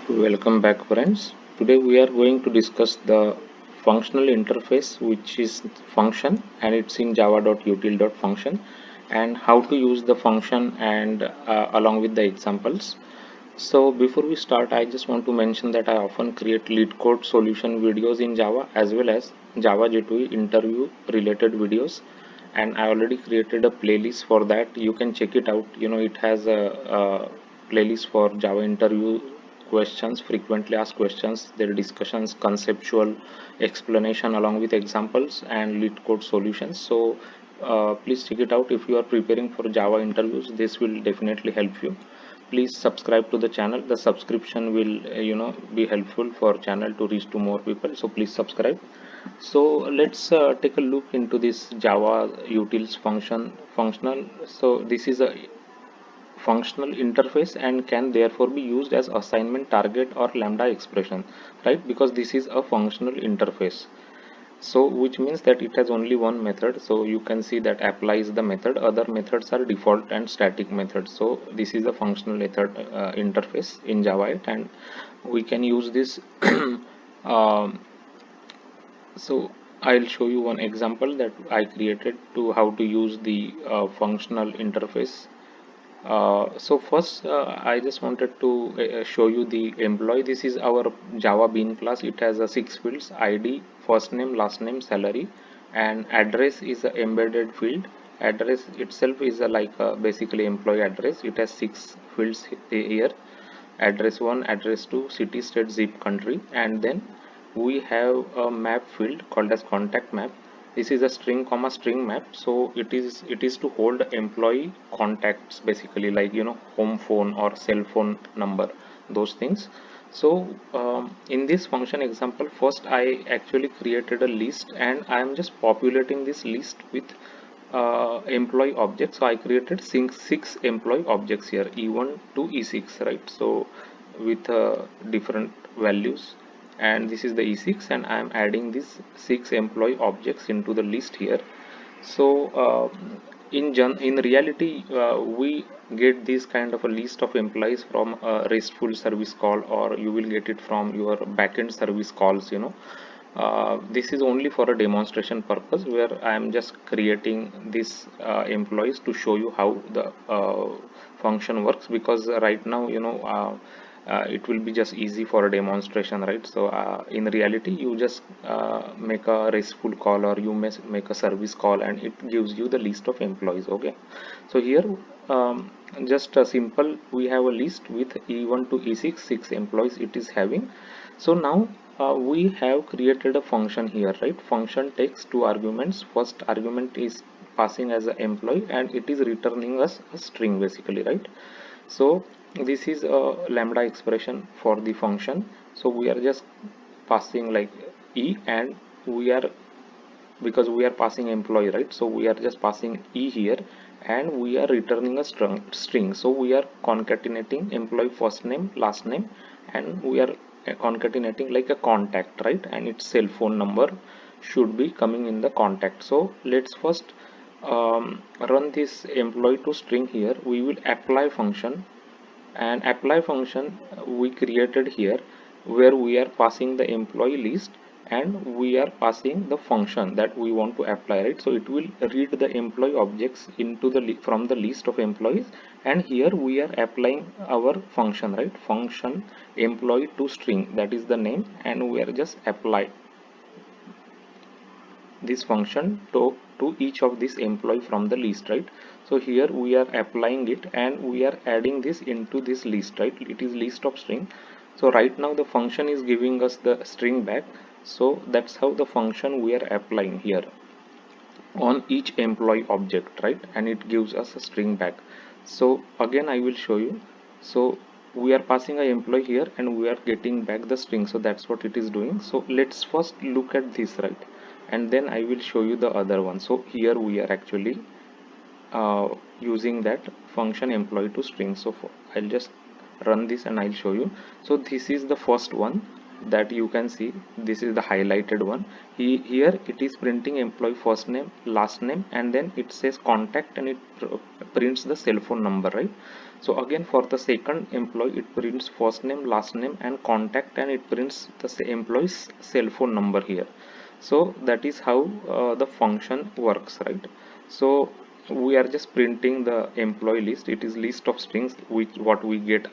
Welcome back, friends. Today we are going to discuss the functional interface, which is function, and it's in java.util.function, and how to use the function and along with the examples. So before we start, I just want to mention that I often create lead code solution videos in Java as well as Java J2E interview related videos, and I already created a playlist for that. You can check it out. It has a playlist for Java interview questions, frequently asked questions, their discussions, conceptual explanation along with examples and lead code solutions. So please check it out. If you are preparing for Java interviews, this will definitely help you. Please subscribe to the channel. The subscription will be helpful for channel to reach to more people, so please subscribe. So let's take a look into this Java utils functional. So this is a functional interface and can therefore be used as assignment, target or lambda expression, right? Because this is a functional interface, so which means that it has only one method. So you can see that applies the method, other methods are default and static methods. So this is a functional method interface in Java 8, and we can use this um, so I'll show you one example that I created to how to use the functional interface. So first, I just wanted to show you the employee. This is our Java Bean class. It has a 6 fields: ID, first name, last name, salary, and address is a embedded field. Address itself is a, like a basically employee address. It has 6 fields here: address 1, address 2, city, state, zip, country, and then we have a map field called as contact map. This is a string comma string map, so it is to hold employee contacts, basically, like home phone or cell phone number, those things. So in this function example, first I actually created a list and I am just populating this list with employee objects. So I created six employee objects here, E1 to E6, right? So with different values, and this is the E6, and I am adding these 6 employee objects into the list here. So in reality, we get this kind of a list of employees from a RESTful service call, or you will get it from your backend service calls. This is only for a demonstration purpose, where I am just creating these employees to show you how the function works, because right now it will be just easy for a demonstration, right? So in reality, you just make a RESTful call, or you may make a service call, and it gives you the list of employees. Okay, so here just a simple, we have a list with E1 to E6, 6 employees it is having. So now we have created a function here, right? Function takes 2 arguments. First argument is passing as an employee, and it is returning us a string, basically, right? So this is a lambda expression for the function. So we are just passing like E, and we are, because we are passing employee, right? So we are just passing E here, and we are returning a string. So we are concatenating employee first name, last name, and we are concatenating like a contact, right? And its cell phone number should be coming in the contact. So let's first run this employee to string here. We will apply function, and apply function we created here, where we are passing the employee list and we are passing the function that we want to apply, right? So it will read the employee objects into the from the list of employees, and here we are applying our function, right? Function employee to string, that is the name, and we are just apply this function to each of this employee from the list, right? So here we are applying it, and we are adding this into this list, right? It is list of string. So right now the function is giving us the string back. So that's how the function we are applying here on each employee object, right? And it gives us a string back. So again I will show you. So we are passing a employee here, and we are getting back the string. So that's what it is doing. So let's first look at this, right? And then I will show you the other one. So here we are actually using that function employee to string. So I'll just run this and I'll show you. So this is the first one. that you can see. This is the highlighted one. Here it is printing employee first name, last name, and then it says contact, and it prints the cell phone number, right? So again, for the second employee, it prints first name, last name, and contact, and it prints the employee's cell phone number here. So that is how the function works, right? So we are just printing the employee list. It is list of strings which what we get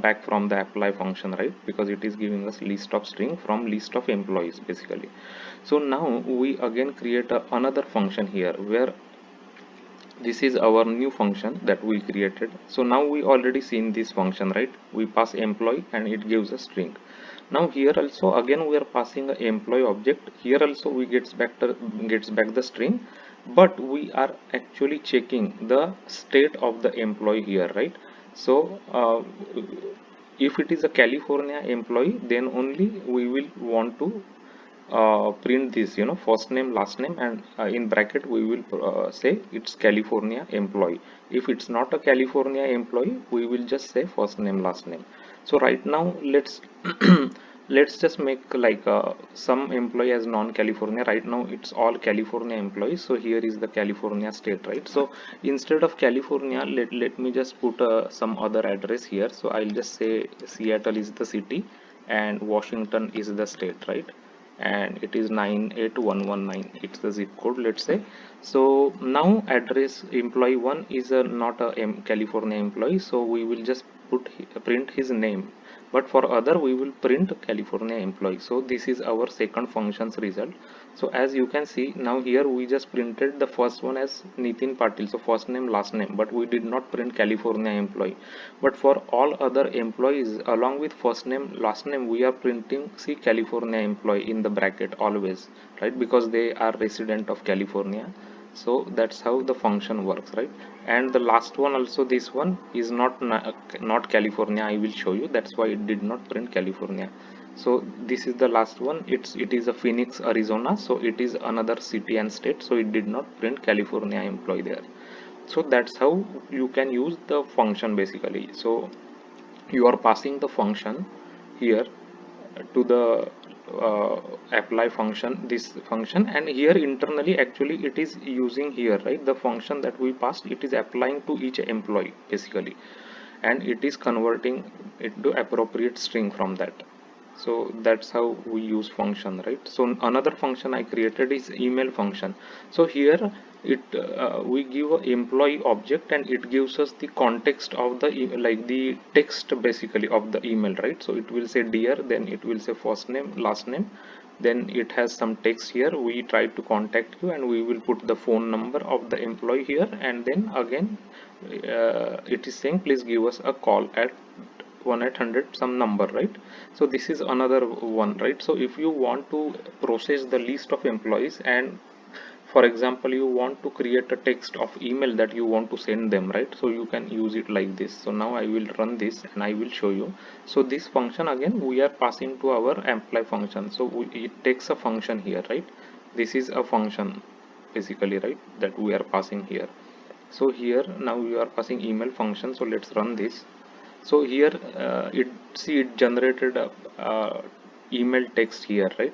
back from the apply function, right? Because it is giving us list of string from list of employees basically. So now we again create another function here, where this is our new function that we created. So now we already seen this function, right? We pass employee and it gives a string. Now here also again we are passing a employee object. Here also we gets back the string, but we are actually checking the state of the employee here, right? So if it is a California employee, then only we will want to print this, first name, last name, and in bracket we will say it's California employee. If it's not a California employee, we will just say first name, last name. So right now let's let's just make like some employee as non-California. Right now it's all California employees, so here is the California state, right? So instead of California, let me just put some other address here. So I'll just say Seattle is the city and Washington is the state, right? And it is 98119, it's the zip code, let's say. So now address employee 1 is not a California employee, so we will just print his name, but for other we will print California employee. So this is our second function's result. So as you can see, now here we just printed the first one as Nitin Patil, so first name, last name, but we did not print California employee. But for all other employees, along with first name, last name, we are printing see California employee in the bracket always, right? Because they are resident of California. So that's how the function works, right? And the last one also, this one is not California. I will show you. That's why it did not print California. So this is the last one. It is a Phoenix, Arizona. So it is another city and state. So it did not print California employee there. So that's how you can use the function basically. So you are passing the function here to the apply function, this function, and here internally actually it is using here, right? The function that we passed, it is applying to each employee basically, and it is converting it to appropriate string from that. So that's how we use function, right? So another function I created is email function. So here it we give a employee object, and it gives us the context of the like the text basically of the email, right? So it will say dear, then it will say first name, last name, then it has some text here, we try to contact you, and we will put the phone number of the employee here, and then again it is saying please give us a call at 1-800 some number, right? So this is another one, right? So if you want to process the list of employees, and for example you want to create a text of email that you want to send them, right? So you can use it like this. So now I will run this and I will show you. So this function again we are passing to our apply function. So it takes a function here, right? This is a function basically, right, that we are passing here. So here now we are passing email function. So let's run this. So here it generated a email text here, right?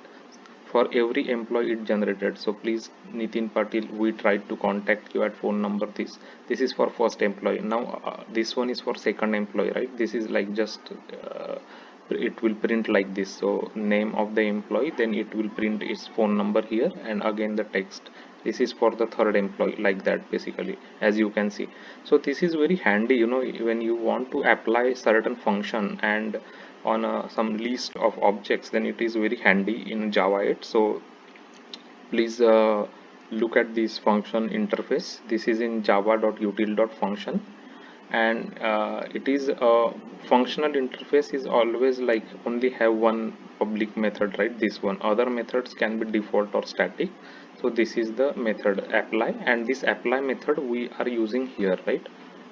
For every employee it generated. So please Nitin Patil, we tried to contact you at phone number this is for first employee. Now this one is for second employee, right? This is like just it will print like this. So name of the employee, then it will print its phone number here, and again the text. This is for the third employee, like that basically, as you can see. So this is very handy, when you want to apply certain function and on some list of objects, then it is very handy in Java 8. So please look at this function interface. This is in java.util.function, and it is a functional interface is always like only have one public method, right? This one, other methods can be default or static. So this is the method apply, and this apply method we are using here, right?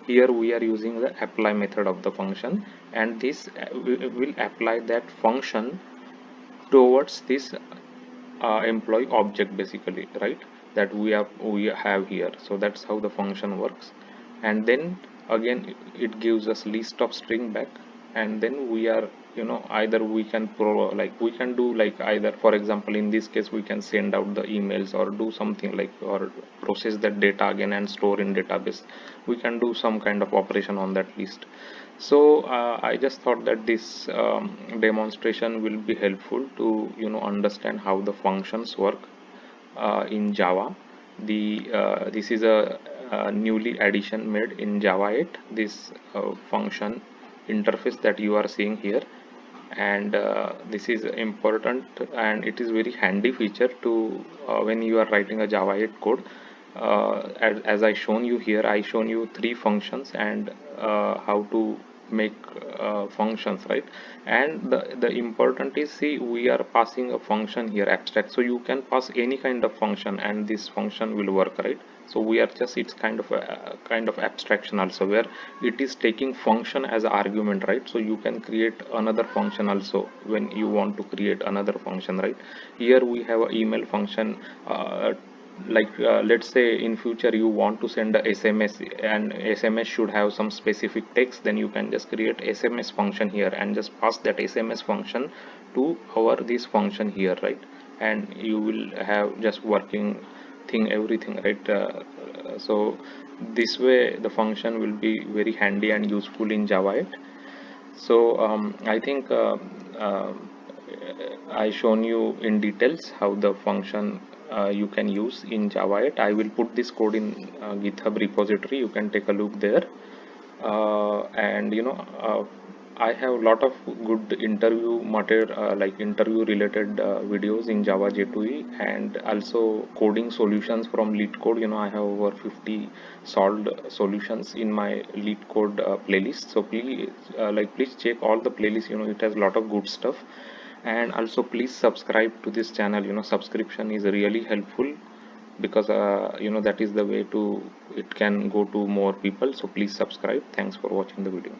Here we are using the apply method of the function, and this will apply that function towards this employee object basically, right? That we have here. So that's how the function works. And then again it gives us list of string back. and then we are, either we can we can do like, either for example in this case we can send out the emails or do something like, or process that data again and store in database. We can do some kind of operation on that list. So I just thought that this demonstration will be helpful to understand how the functions work in Java. This is a newly addition made in Java 8. This function interface that you are seeing here, and this is important, and it is very handy feature to when you are writing a Java 8 code. As I shown you here, I shown you three functions and how to make functions, right? And the important is, see, we are passing a function here, abstract, so you can pass any kind of function and this function will work, right? So we are just, it's kind of abstraction also, where it is taking function as an argument, right? So you can create another function also when you want to create another function, right? Here we have an email function. Let's say in future you want to send a SMS, and SMS should have some specific text, then you can just create SMS function here and just pass that SMS function to our this function here, right? And you will have just working thing, everything, right? So this way the function will be very handy and useful in Java 8. So I think I shown you in details how the function you can use in Java 8. I will put this code in GitHub repository. You can take a look there. And I have a lot of good interview material, like interview related videos in Java J2E, and also coding solutions from LeetCode. I have over 50 solved solutions in my LeetCode playlist. So please check all the playlists. It has a lot of good stuff. And also please subscribe to this channel. Subscription is really helpful, because that is the way to, it can go to more people. So please subscribe. Thanks for watching the video.